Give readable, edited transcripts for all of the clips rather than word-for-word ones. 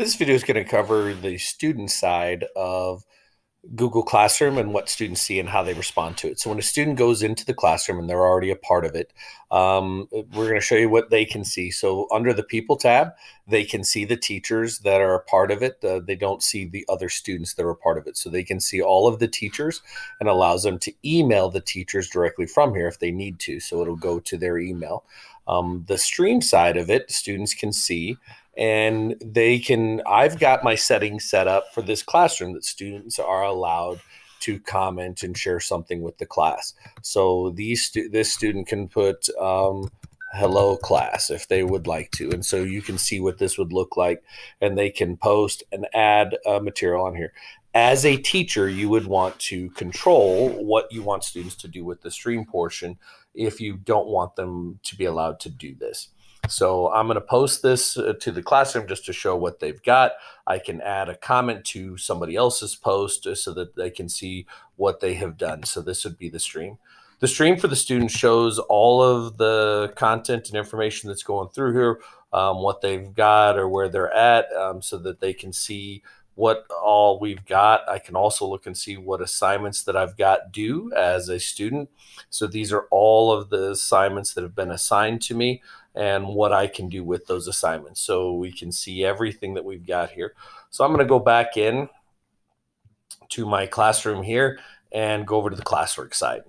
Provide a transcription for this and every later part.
This video is going to cover the student side of Google Classroom and what students see and how they respond to it. So when a student goes into the classroom and they're already a part of it, we're going to show you what they can see. So under the People tab, they can see the teachers that are a part of it. They don't see the other students that are a part of it. So they can see all of the teachers and allows them to email the teachers directly from here if they need to. So it'll go to their email. The stream side of it, students can see and I've got my settings set up for this classroom that students are allowed to comment and share something with the class. So this student can put hello class if they would like to, and so you can see what this would look like, and they can post and add material on here. As a teacher, you would want to control what you want students to do with the stream portion if you don't want them to be allowed to do this. So I'm going to post this to the classroom just to show what they've got. I can add a comment to somebody else's post so that they can see what they have done. So this would be the stream. The stream for the students shows all of the content and information that's going through here, what they've got or where they're at, so that they can see what all we've got. I can also look and see what assignments that I've got due as a student. So these are all of the assignments that have been assigned to me and what I can do with those assignments. So we can see everything that we've got here. So I'm going to go back in to my classroom here and go over to the classwork side.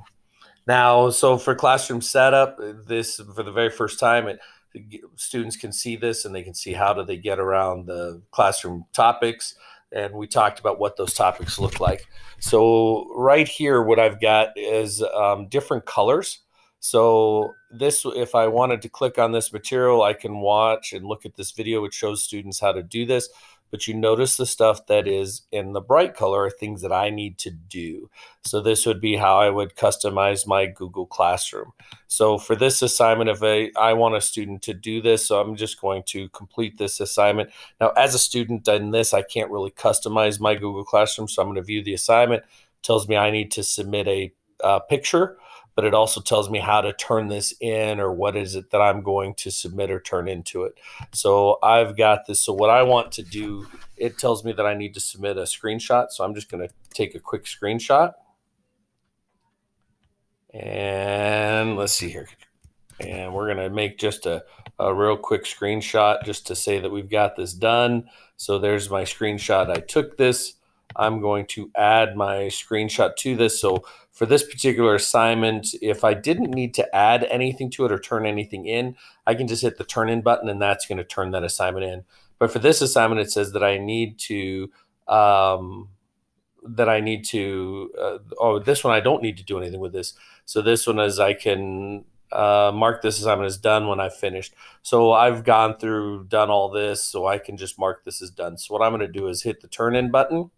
Now, so for classroom setup, this for the very first time, students can see this and they can see how do they get around the classroom topics. And we talked about what those topics look like. So right here, what I've got is different colors. So this, if I wanted to click on this material, I can watch and look at this video, which shows students how to do this. But you notice the stuff that is in the bright color are things that I need to do. So this would be how I would customize my Google Classroom. So for this assignment, if I want a student to do this, so I'm just going to complete this assignment. Now, as a student in this, I can't really customize my Google Classroom. So I'm going to view the assignment. It tells me I need to submit a picture, but it also tells me how to turn this in or what is it that I'm going to submit or turn into it. So I've got this. So what I want to do, it tells me that I need to submit a screenshot. So I'm just going to take a quick screenshot. And let's see here. And we're going to make just a real quick screenshot just to say that we've got this done. So there's my screenshot. I took this. I'm going to add my screenshot to this. So for this particular assignment, if I didn't need to add anything to it or turn anything in, I can just hit the turn in button and that's going to turn that assignment in. But for this assignment, it says that I need to this one I don't need to do anything with this. So this one is I can mark this assignment as done when I've finished. So I've gone through, done all this, so I can just mark this as done. So what I'm going to do is hit the turn in button,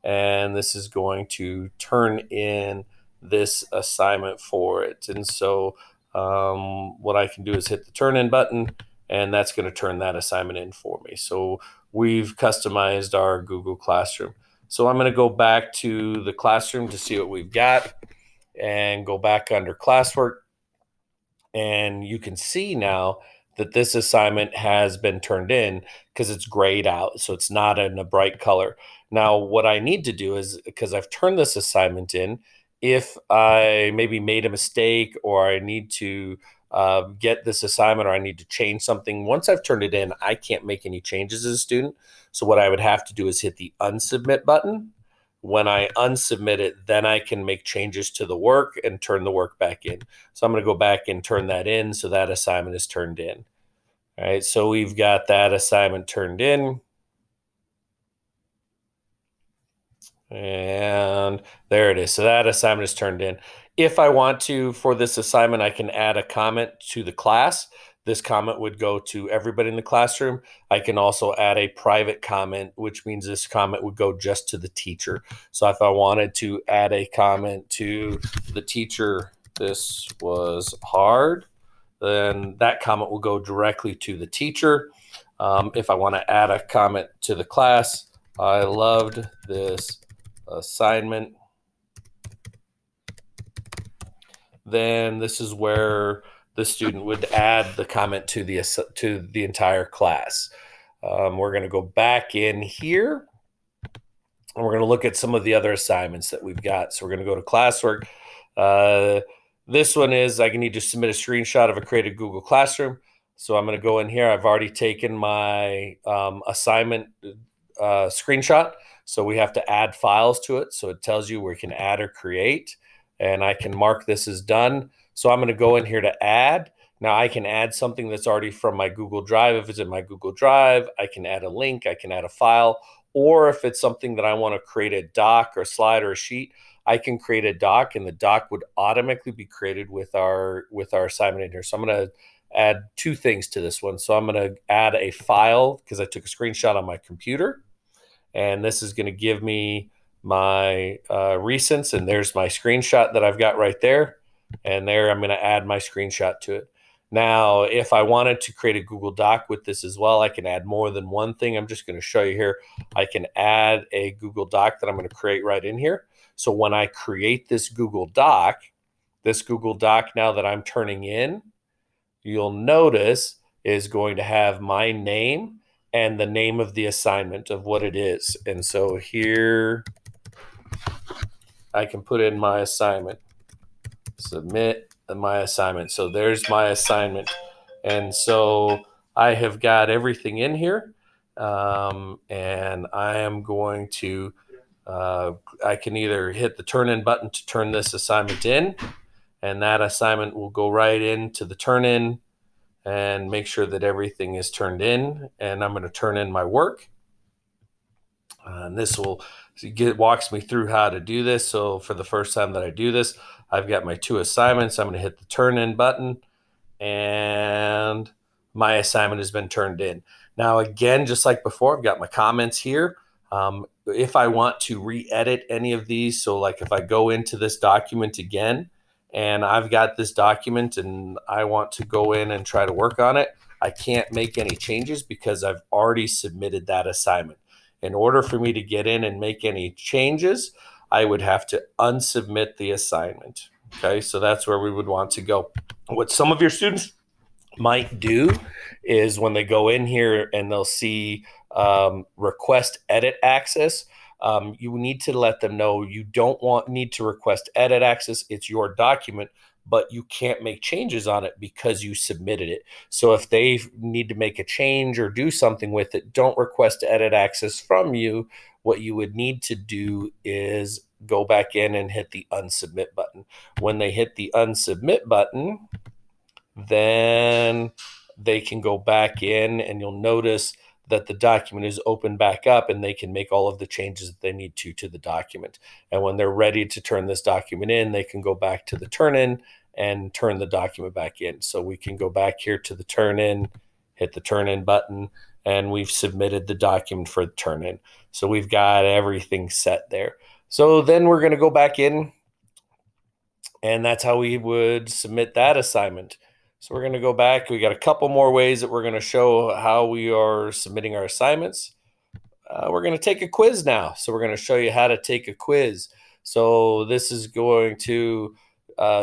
and this is going to turn in this assignment for it. And so what I can do is hit the turn in button, and that's going to turn that assignment in for me. So we've customized our Google Classroom. So I'm going to go back to the classroom to see what we've got and go back under classwork. And you can see now that this assignment has been turned in because it's grayed out. So it's not in a bright color. Now, what I need to do is, because I've turned this assignment in, if I maybe made a mistake or I need to get this assignment or I need to change something, once I've turned it in, I can't make any changes as a student. So what I would have to do is hit the unsubmit button. When I unsubmit it, then I can make changes to the work and turn the work back in. So I'm going to go back and turn that in so that assignment is turned in. All right, so we've got that assignment turned in. And there it is. So that assignment is turned in. If I want to, for this assignment, I can add a comment to the class. This comment would go to everybody in the classroom. I can also add a private comment, which means this comment would go just to the teacher. So if I wanted to add a comment to the teacher, this was hard, then that comment will go directly to the teacher. If I want to add a comment to the class, I loved this assignment, then this is where the student would add the comment to the entire class. We're going to go back in here, and we're going to look at some of the other assignments that we've got. So we're going to go to classwork. This one is I need to submit a screenshot of a created Google Classroom. So I'm going to go in here. I've already taken my assignment screenshot. So we have to add files to it. So it tells you where you can add or create. And I can mark this as done. So I'm going to go in here to add. Now I can add something that's already from my Google Drive. If it's in my Google Drive, I can add a link, I can add a file, or if it's something that I want to create a doc or slide or a sheet, I can create a doc, and the doc would automatically be created with our assignment in here. So I'm going to add two things to this one. So I'm going to add a file because I took a screenshot on my computer, and this is going to give me my recents, and there's my screenshot that I've got right there, and there I'm going to add my screenshot to it. Now, if I wanted to create a Google Doc with this as well, I can add more than one thing. I'm just going to show you here. I can add a Google Doc that I'm going to create right in here. So when I create this Google Doc now that I'm turning in, you'll notice is going to have my name and the name of the assignment of what it is. And so here I can put in my assignment, submit my assignment. So there's my assignment. And so I have got everything in here. And I am going to, I can either hit the turn in button to turn this assignment in, and that assignment will go right into the turn in and make sure that everything is turned in. And I'm going to turn in my work. And this will walks me through how to do this. So for the first time that I do this, I've got my two assignments. I'm going to hit the turn in button, and my assignment has been turned in. Now, again, just like before, I've got my comments here. If I want to re-edit any of these, so like if I go into this document again, and I've got this document and I want to go in and try to work on it, I can't make any changes because I've already submitted that assignment. In order for me to get in and make any changes, I would have to unsubmit the assignment. Okay, so that's where we would want to go. What some of your students might do is when they go in here and they'll see request edit access, you need to let them know you don't need to request edit access. It's your document, but you can't make changes on it because you submitted it. So if they need to make a change or do something with it, don't request edit access from you. What you would need to do is go back in and hit the unsubmit button. When they hit the unsubmit button, then they can go back in, and you'll notice that the document is opened back up, and they can make all of the changes that they need to the document. And when they're ready to turn this document in, they can go back to the turn in and turn the document back in. So we can go back here to the turn in, hit the turn in button, and we've submitted the document for the turn in. So we've got everything set there. So then we're going to go back in, and that's how we would submit that assignment. So we're going to go back. We got a couple more ways that we're going to show how we are submitting our assignments. We're going to take a quiz now. So we're going to show you how to take a quiz. So this is going to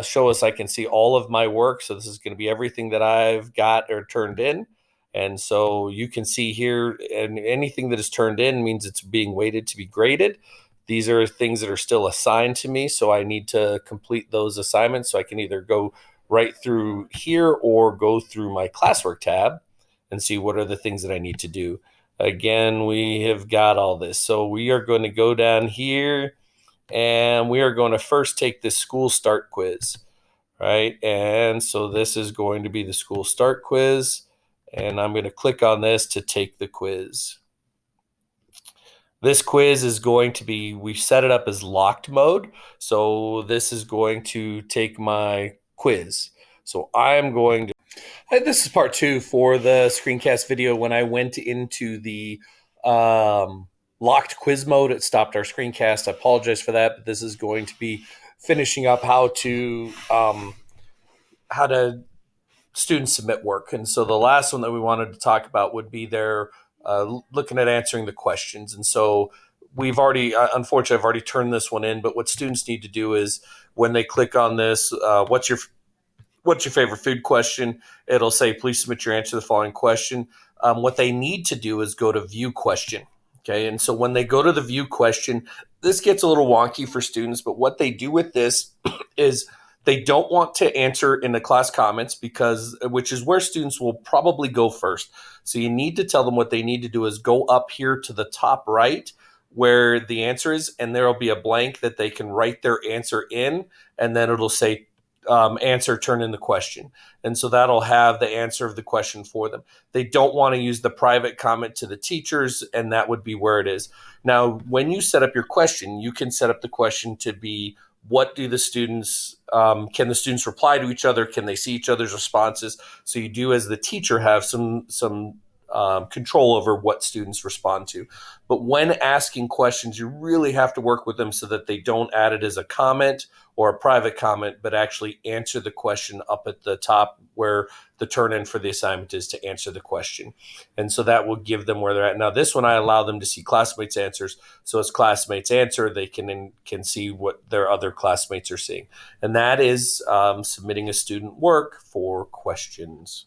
show us I can see all of my work. So this is going to be everything that I've got or turned in. And so you can see here, and anything that is turned in means it's being weighted to be graded. These are things that are still assigned to me. So I need to complete those assignments. So I can either go right through here or go through my classwork tab and see what are the things that I need to do. Again, we have got all this. So we are going to go down here, and we are going to first take this school start quiz, right? And so this is going to be the school start quiz, and I'm going to click on this to take the quiz. This quiz is going to be, we've set it up as locked mode. So this is going to take my quiz. So I'm going to, this is part 2 for the screencast video. When I went into the locked quiz mode, it stopped our screencast. I apologize for that, but this is going to be finishing up how to students submit work. And so the last one that we wanted to talk about would be their looking at answering the questions. And so we've already, unfortunately, I've already turned this one in, but what students need to do is when they click on this, what's your favorite food question? It'll say, please submit your answer to the following question. what they need to do is go to view question. Okay, and so when they go to the view question, this gets a little wonky for students, but what they do with this is they don't want to answer in the class comments, because which is where students will probably go first. So you need to tell them what they need to do is go up here to the top right where the answer is, and there will be a blank that they can write their answer in, and then it'll say answer, turn in the question. And so that'll have the answer of the question for them. They don't want to use the private comment to the teachers, and that would be where it is. Now, when you set up your question, you can set up the question to be, what do the students, can the students reply to each other? Can they see each other's responses? So you do, as the teacher, have some control over what students respond to. But when asking questions, you really have to work with them so that they don't add it as a comment or a private comment, but actually answer the question up at the top where the turn in for the assignment is to answer the question. And so that will give them where they're at. Now, this one, I allow them to see classmates' answers. So as classmates answer, they can see what their other classmates are seeing. And that is submitting a student work for questions.